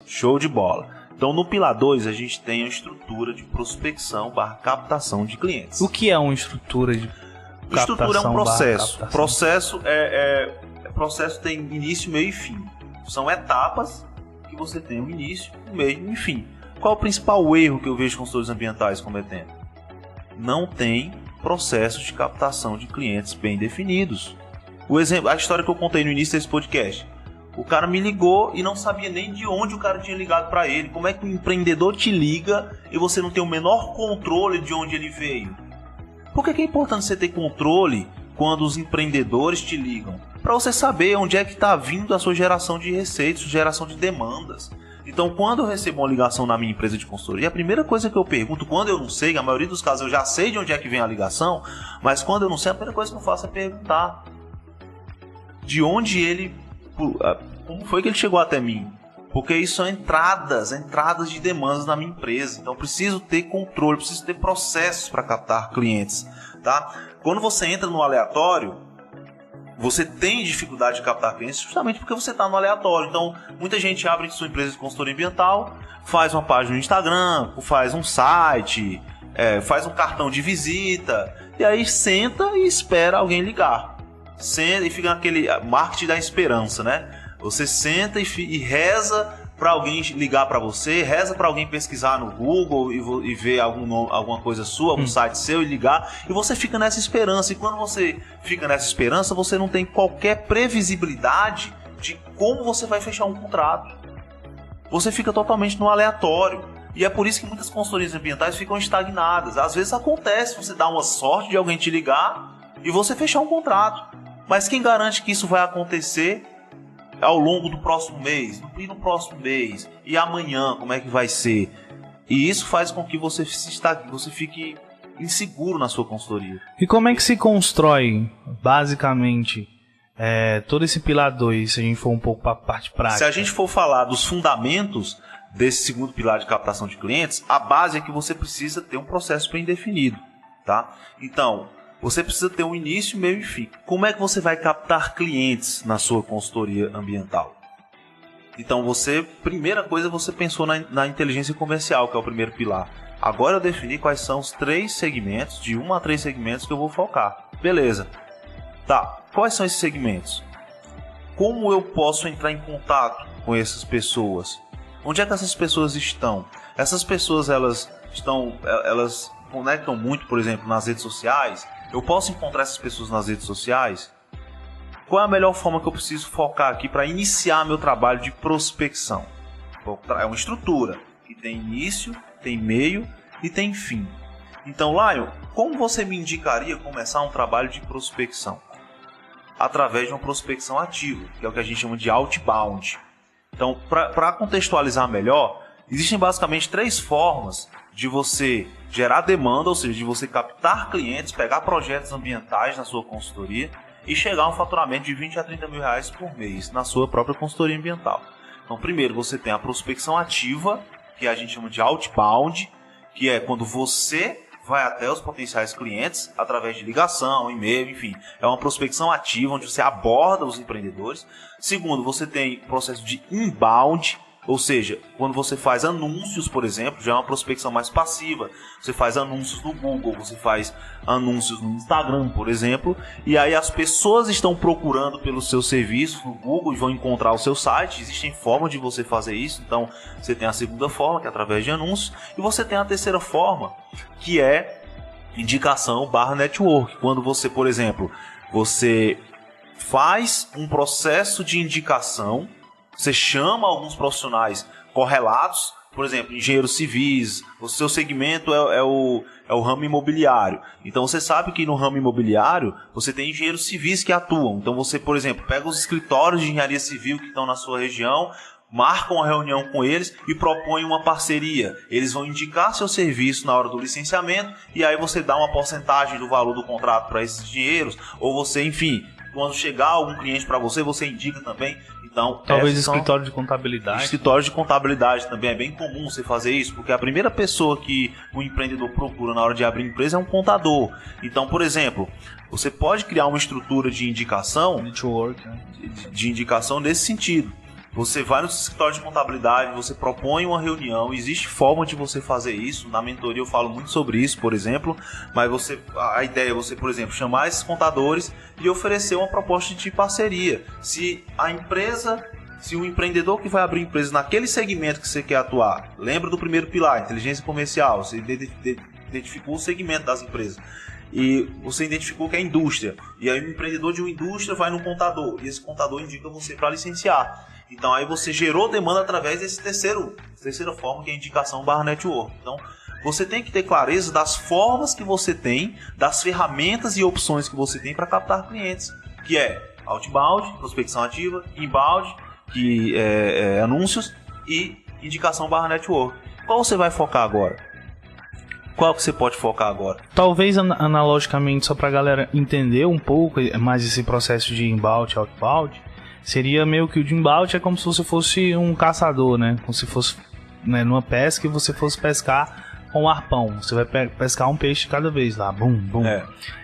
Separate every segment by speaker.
Speaker 1: Show de bola. Então, no pilar 2, a gente tem a estrutura de prospecção / captação de clientes.
Speaker 2: O que é uma estrutura de captação?
Speaker 1: Estrutura é um processo. Processo tem início, meio e fim. São etapas que você tem um início, um meio e um fim. Qual é o principal erro que eu vejo consultores ambientais cometendo? Não tem processos de captação de clientes bem definidos. O exemplo, a história que eu contei no início desse podcast. O cara me ligou e não sabia nem de onde o cara tinha ligado para ele. Como é que um empreendedor te liga e você não tem o menor controle de onde ele veio? Por que é importante você ter controle quando os empreendedores te ligam? Para você saber onde é que está vindo a sua geração de receitas, geração de demandas. Então, quando eu recebo uma ligação na minha empresa de consultoria, a primeira coisa que eu pergunto, quando eu não sei, na maioria dos casos eu já sei de onde é que vem a ligação, mas quando eu não sei, a primeira coisa que eu faço é perguntar de onde ele, como foi que ele chegou até mim? Porque isso são entradas de demandas na minha empresa. Então, eu preciso ter controle, preciso ter processos para captar clientes, tá? Quando você entra no aleatório, você tem dificuldade de captar clientes justamente porque você está no aleatório. Então, muita gente abre sua empresa de consultoria ambiental, faz uma página no Instagram, faz um site, faz um cartão de visita, e aí senta e espera alguém ligar. Senta e fica naquele marketing da esperança, né? Você senta e reza para alguém ligar para você, reza para alguém pesquisar no Google e ver alguma coisa sua, algum site seu e ligar, e você fica nessa esperança. E quando você fica nessa esperança, você não tem qualquer previsibilidade de como você vai fechar um contrato. Você fica totalmente no aleatório. E é por isso que muitas consultorias ambientais ficam estagnadas. Às vezes acontece, você dá uma sorte de alguém te ligar e você fechar um contrato. Mas quem garante que isso vai acontecer ao longo do próximo mês, e no próximo mês, e amanhã, como é que vai ser? E isso faz com que você fique inseguro na sua consultoria.
Speaker 2: E como é que se constrói, basicamente, todo esse pilar 2, se a gente for um pouco para a parte prática?
Speaker 1: Se a gente for falar dos fundamentos desse segundo pilar de captação de clientes, a base é que você precisa ter um processo bem definido, tá? Então, você precisa ter um início, meio e fim. Como é que você vai captar clientes na sua consultoria ambiental? Então, primeira coisa, você pensou na inteligência comercial, que é o primeiro pilar. Agora eu defini quais são os 3 segmentos, de 1 a 3 segmentos que eu vou focar. Beleza. Tá, quais são esses segmentos? Como eu posso entrar em contato com essas pessoas? Onde é que essas pessoas estão? Essas pessoas, elas conectam muito, por exemplo, nas redes sociais. Eu posso encontrar essas pessoas nas redes sociais? Qual é a melhor forma que eu preciso focar aqui para iniciar meu trabalho de prospecção? É uma estrutura que tem início, tem meio e tem fim. Então, Lion, como você me indicaria começar um trabalho de prospecção? Através de uma prospecção ativa, que é o que a gente chama de outbound. Então, para contextualizar melhor, existem basicamente 3 formas de você gerar demanda, ou seja, de você captar clientes, pegar projetos ambientais na sua consultoria e chegar a um faturamento de 20 a 30 mil reais por mês na sua própria consultoria ambiental. Então, primeiro você tem a prospecção ativa, que a gente chama de outbound, que é quando você vai até os potenciais clientes através de ligação, e-mail, enfim. É uma prospecção ativa, onde você aborda os empreendedores. Segundo, você tem o processo de inbound, ou seja, quando você faz anúncios, por exemplo, já é uma prospecção mais passiva. Você faz anúncios no Google, você faz anúncios no Instagram, por exemplo, e aí as pessoas estão procurando pelos seus serviços no Google e vão encontrar o seu site. Existem formas de você fazer isso. Então, você tem a segunda forma, que é através de anúncios, e você tem a terceira forma, que é indicação / network. Quando você, por exemplo, você faz um processo de indicação, você chama alguns profissionais correlatos, por exemplo, engenheiros civis, o seu segmento é o ramo imobiliário. Então você sabe que no ramo imobiliário você tem engenheiros civis que atuam. Então você, por exemplo, pega os escritórios de engenharia civil que estão na sua região, marca uma reunião com eles e propõe uma parceria. Eles vão indicar seu serviço na hora do licenciamento e aí você dá uma porcentagem do valor do contrato para esses engenheiros, ou você, enfim, quando chegar algum cliente para você, você indica também. Então,
Speaker 2: talvez escritório de contabilidade.
Speaker 1: Escritório de contabilidade também é bem comum você fazer isso, porque a primeira pessoa que o empreendedor procura na hora de abrir empresa é um contador. Então, por exemplo, você pode criar uma estrutura de indicação,
Speaker 2: network, né?
Speaker 1: de indicação nesse sentido. Você vai no escritório de contabilidade, você propõe uma reunião, existe forma de você fazer isso. Na mentoria eu falo muito sobre isso, por exemplo, mas a ideia é você, por exemplo, chamar esses contadores e oferecer uma proposta de parceria. Se o empreendedor que vai abrir empresa naquele segmento que você quer atuar, lembra do primeiro pilar, inteligência comercial, você identificou o segmento das empresas. E você identificou que é indústria. E aí o empreendedor de uma indústria vai no contador. E esse contador indica você para licenciar. Então aí você gerou demanda através desse terceira forma, que é a indicação / network. Então você tem que ter clareza das formas que você tem, das ferramentas e opções que você tem para captar clientes. Que é outbound, prospecção ativa, inbound, que é anúncios, e indicação / network. Qual você vai focar agora? Qual que você pode focar agora?
Speaker 2: Talvez analogicamente, só pra galera entender um pouco mais esse processo de inbound e outbound, seria meio que o de inbound é como se você fosse um caçador, né? Como se fosse, né, numa pesca e você fosse pescar com um arpão. Você vai pescar um peixe cada vez lá, bum, bum.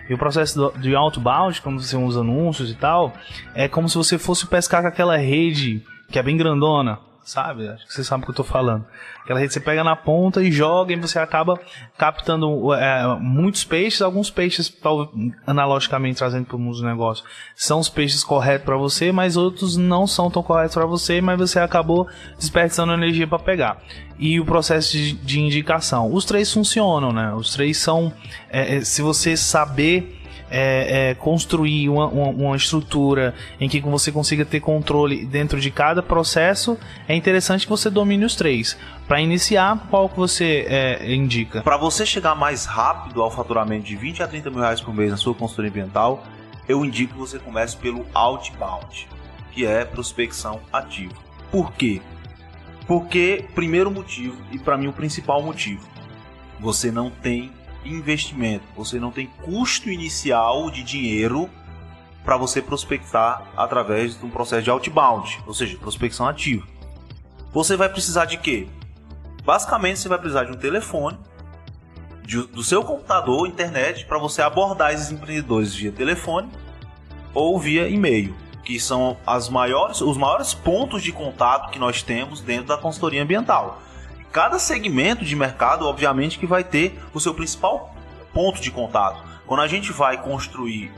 Speaker 2: E o processo de outbound, quando você usa anúncios e tal, é como se você fosse pescar com aquela rede que é bem grandona, sabe? Acho que você sabe o que eu tô falando. Aquela rede você pega na ponta e joga e você acaba captando muitos peixes. Alguns peixes, analogicamente trazendo para o mundo do negócio, são os peixes corretos para você, mas outros não são tão corretos para você, mas você acabou desperdiçando energia para pegar. E o processo de indicação. Os três funcionam, né? Os três são... se você saber... construir uma estrutura em que você consiga ter controle dentro de cada processo, é interessante que você domine os três. Para iniciar, qual que você indica?
Speaker 1: Para você chegar mais rápido ao faturamento de 20 a 30 mil reais por mês na sua consultoria ambiental, eu indico que você comece pelo outbound, que é prospecção ativa. Por quê? Porque, primeiro motivo, e para mim o principal motivo, você não tem investimento, você não tem custo inicial de dinheiro para você prospectar através de um processo de outbound, ou seja, prospecção ativa. Você vai precisar de quê? Basicamente você vai precisar de um telefone, do seu computador, internet, para você abordar esses empreendedores via telefone ou via e-mail, que são os maiores pontos de contato que nós temos dentro da consultoria ambiental. Cada segmento de mercado, obviamente, que vai ter o seu principal ponto de contato. Quando a gente vai construir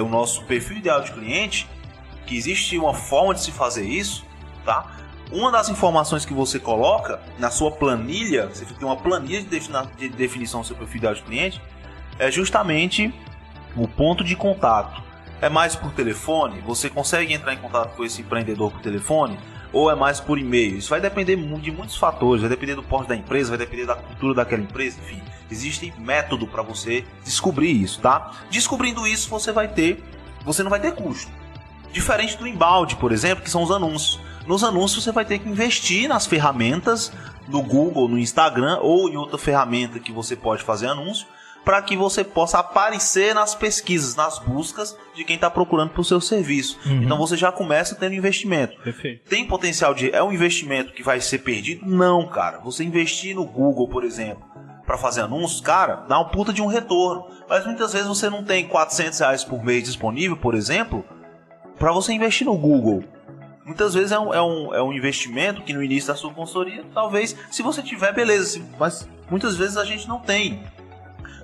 Speaker 1: o nosso perfil ideal de cliente, que existe uma forma de se fazer isso, tá? Uma das informações que você coloca na sua planilha, você tem uma planilha de definição do seu perfil ideal de cliente, é justamente o ponto de contato. É mais por telefone? Você consegue entrar em contato com esse empreendedor por telefone? Ou é mais por e-mail? Isso vai depender de muitos fatores, vai depender do porte da empresa, vai depender da cultura daquela empresa, enfim. Existe método para você descobrir isso, tá? Descobrindo isso, você não vai ter custo. Diferente do inbound, por exemplo, que são os anúncios. Nos anúncios você vai ter que investir nas ferramentas, no Google, no Instagram ou em outra ferramenta que você pode fazer anúncio, para que você possa aparecer nas pesquisas, nas buscas de quem está procurando por seu serviço. Então você já começa tendo investimento.
Speaker 2: Perfeito.
Speaker 1: Tem potencial é um investimento que vai ser perdido? Não, cara. Você investir no Google, por exemplo, para fazer anúncios, cara, dá um puta de um retorno. Mas muitas vezes você não tem R$400 por mês disponível, por exemplo, para você investir no Google. Muitas vezes é um investimento que no início da sua consultoria, talvez, se você tiver, beleza. Mas muitas vezes a gente não tem.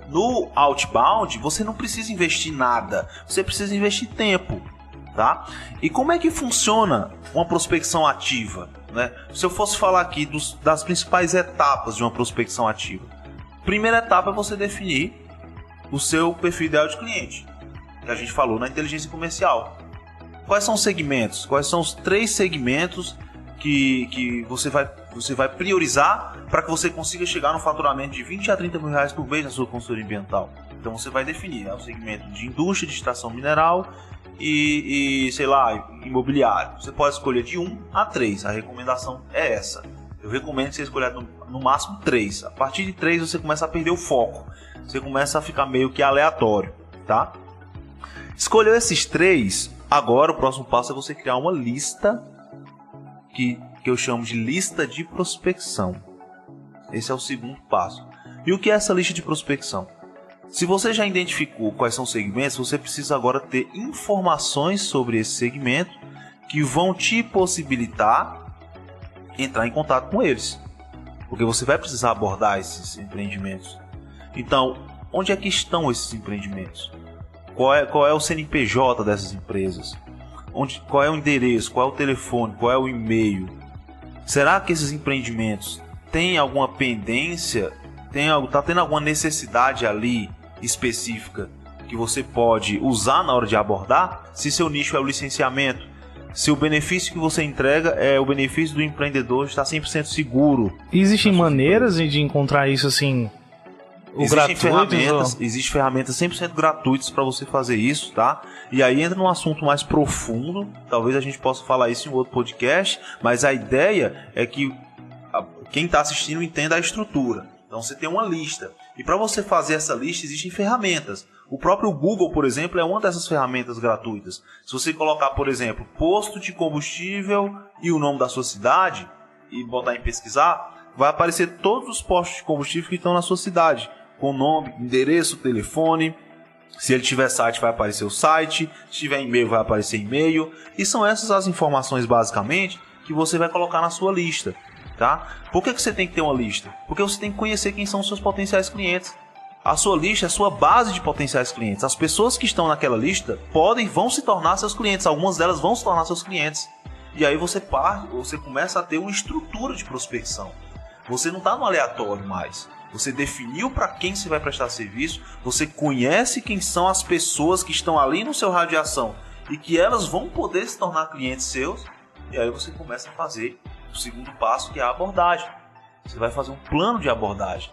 Speaker 1: No outbound, você não precisa investir nada, você precisa investir tempo, tá? E como é que funciona uma prospecção ativa, né? Se eu fosse falar aqui das principais etapas de uma prospecção ativa. Primeira etapa é você definir o seu perfil ideal de cliente, que a gente falou na inteligência comercial. Quais são os segmentos? Quais são os 3 segmentos que você vai priorizar para que você consiga chegar no faturamento de 20 a 30 mil reais por mês na sua consultoria ambiental? Então você vai definir o segmento de indústria, de extração mineral e sei lá, imobiliário. Você pode escolher de 1 a 3, a recomendação é essa. Eu recomendo que você escolha no máximo 3. A partir de 3 você começa a perder o foco, você começa a ficar meio que aleatório, tá? Escolheu esses 3, agora o próximo passo é você criar uma lista que eu chamo de lista de prospecção. Esse é o segundo passo. E o que é essa lista de prospecção? Se você já identificou quais são os segmentos, você precisa agora ter informações sobre esse segmento que vão te possibilitar entrar em contato com eles, porque você vai precisar abordar esses empreendimentos. Então, onde é que estão esses empreendimentos? Qual é o CNPJ dessas empresas? Qual é o endereço? Qual é o telefone? Qual é o e-mail? Será que esses empreendimentos têm alguma pendência? Está tendo alguma necessidade ali específica que você pode usar na hora de abordar? Se seu nicho é o licenciamento, se o benefício que você entrega é o benefício do empreendedor estar 100% seguro.
Speaker 2: Existem maneiras de encontrar isso assim?
Speaker 1: Existem ferramentas 100% gratuitas para você fazer isso, tá? E aí entra num assunto mais profundo, talvez a gente possa falar isso em outro podcast, mas a ideia é que quem está assistindo entenda a estrutura. Então você tem uma lista, e para você fazer essa lista existem ferramentas. O próprio Google, por exemplo, é uma dessas ferramentas gratuitas. Se você colocar, por exemplo, posto de combustível e o nome da sua cidade e botar em pesquisar, vai aparecer todos os postos de combustível que estão na sua cidade, com nome, endereço, telefone. Se ele tiver site, vai aparecer o site. Se tiver e-mail, vai aparecer e-mail. E são essas as informações, basicamente, que você vai colocar na sua lista, tá? Por que você tem que ter uma lista? Porque você tem que conhecer quem são os seus potenciais clientes. A sua lista é a sua base de potenciais clientes. As pessoas que estão naquela lista vão se tornar seus clientes. Algumas delas vão se tornar seus clientes. E aí você começa a ter uma estrutura de prospecção. Você não está no aleatório mais. Você definiu para quem você vai prestar serviço, você conhece quem são as pessoas que estão ali no seu raio de ação e que elas vão poder se tornar clientes seus, e aí você começa a fazer o segundo passo, que é a abordagem. Você vai fazer um plano de abordagem.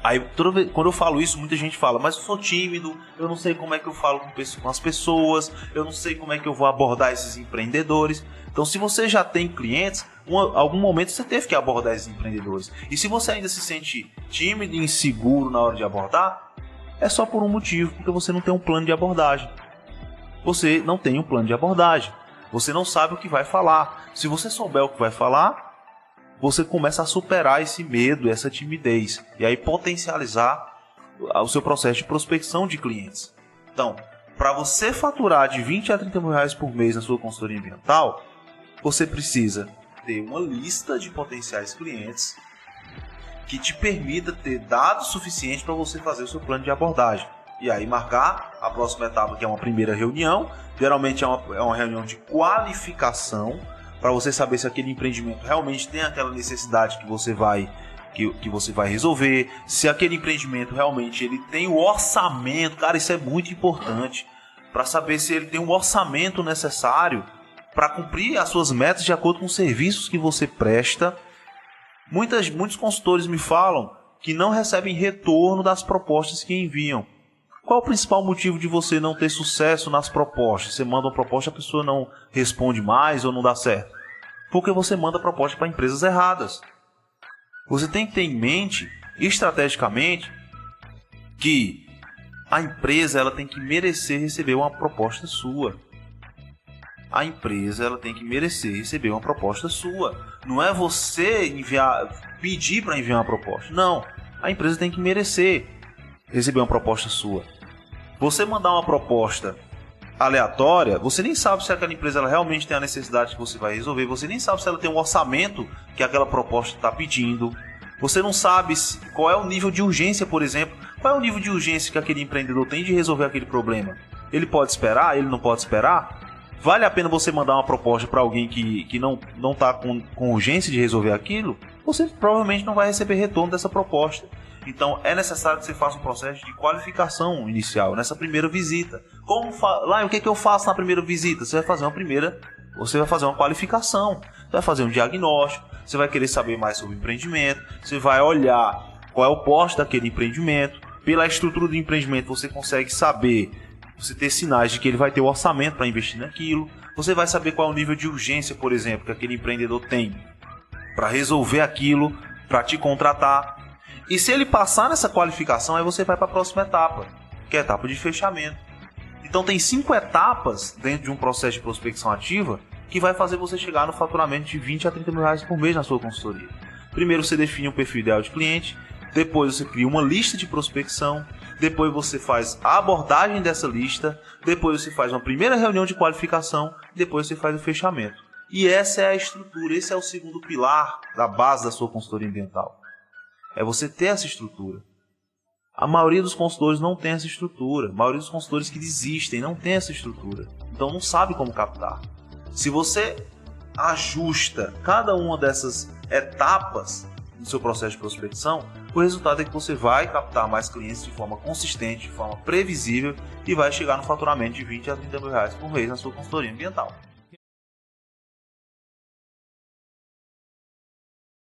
Speaker 1: Aí, quando eu falo isso, muita gente fala, mas eu sou tímido, eu não sei como é que eu falo com as pessoas, eu não sei como é que eu vou abordar esses empreendedores. Então, se você já tem clientes, em algum momento você teve que abordar esses empreendedores. E se você ainda se sente tímido e inseguro na hora de abordar, é só por um motivo, porque você não tem um plano de abordagem. Você não tem um plano de abordagem. Você não sabe o que vai falar. Se você souber o que vai falar, você começa a superar esse medo, essa timidez, e aí potencializar o seu processo de prospecção de clientes. Então, para você faturar de 20 a 30 mil reais por mês na sua consultoria ambiental, você precisa ter uma lista de potenciais clientes que te permita ter dados suficientes para você fazer o seu plano de abordagem. E aí marcar a próxima etapa, que é uma primeira reunião. Geralmente é uma reunião de qualificação, para você saber se aquele empreendimento realmente tem aquela necessidade que você vai resolver, se aquele empreendimento realmente ele tem o orçamento. Cara, isso é muito importante, para saber se ele tem o orçamento necessário para cumprir as suas metas de acordo com os serviços que você presta. Muitos consultores me falam que não recebem retorno das propostas que enviam. Qual o principal motivo de você não ter sucesso nas propostas? Você manda uma proposta, a pessoa não responde mais ou não dá certo? Porque você manda proposta para empresas erradas. Você tem que ter em mente, estrategicamente, que a empresa ela tem que merecer receber uma proposta sua. A empresa ela tem que merecer receber uma proposta sua. Não é você pedir para enviar uma proposta. Não, a empresa tem que merecer receber uma proposta sua. Você mandar uma proposta aleatória, você nem sabe se aquela empresa ela realmente tem a necessidade que você vai resolver, você nem sabe se ela tem um orçamento que aquela proposta está pedindo, você não sabe qual é o nível de urgência, por exemplo, qual é o nível de urgência que aquele empreendedor tem de resolver aquele problema. Ele pode esperar? Ele não pode esperar? Vale a pena você mandar uma proposta para alguém que não está com urgência de resolver aquilo? Você provavelmente não vai receber retorno dessa proposta. Então é necessário que você faça um processo de qualificação inicial, nessa primeira visita. O que eu faço na primeira visita? Você vai fazer uma qualificação, você vai fazer um diagnóstico, você vai querer saber mais sobre o empreendimento, você vai olhar qual é o porte daquele empreendimento. Pela estrutura do empreendimento você consegue saber, você ter sinais de que ele vai ter o orçamento para investir naquilo. Você vai saber qual é o nível de urgência, por exemplo, que aquele empreendedor tem para resolver aquilo, para te contratar. E se ele passar nessa qualificação, aí você vai para a próxima etapa, que é a etapa de fechamento. Então tem 5 etapas dentro de um processo de prospecção ativa que vai fazer você chegar no faturamento de 20 a 30 mil reais por mês na sua consultoria. Primeiro você define um perfil ideal de cliente, depois você cria uma lista de prospecção, depois você faz a abordagem dessa lista, depois você faz uma primeira reunião de qualificação, depois você faz o fechamento. E essa é a estrutura, esse é o segundo pilar da base da sua consultoria ambiental. É você ter essa estrutura. A maioria dos consultores não tem essa estrutura. A maioria dos consultores que desistem não tem essa estrutura. Então não sabe como captar. Se você ajusta cada uma dessas etapas no seu processo de prospecção, o resultado é que você vai captar mais clientes de forma consistente, de forma previsível e vai chegar no faturamento de 20 a 30 mil reais por mês na sua consultoria ambiental.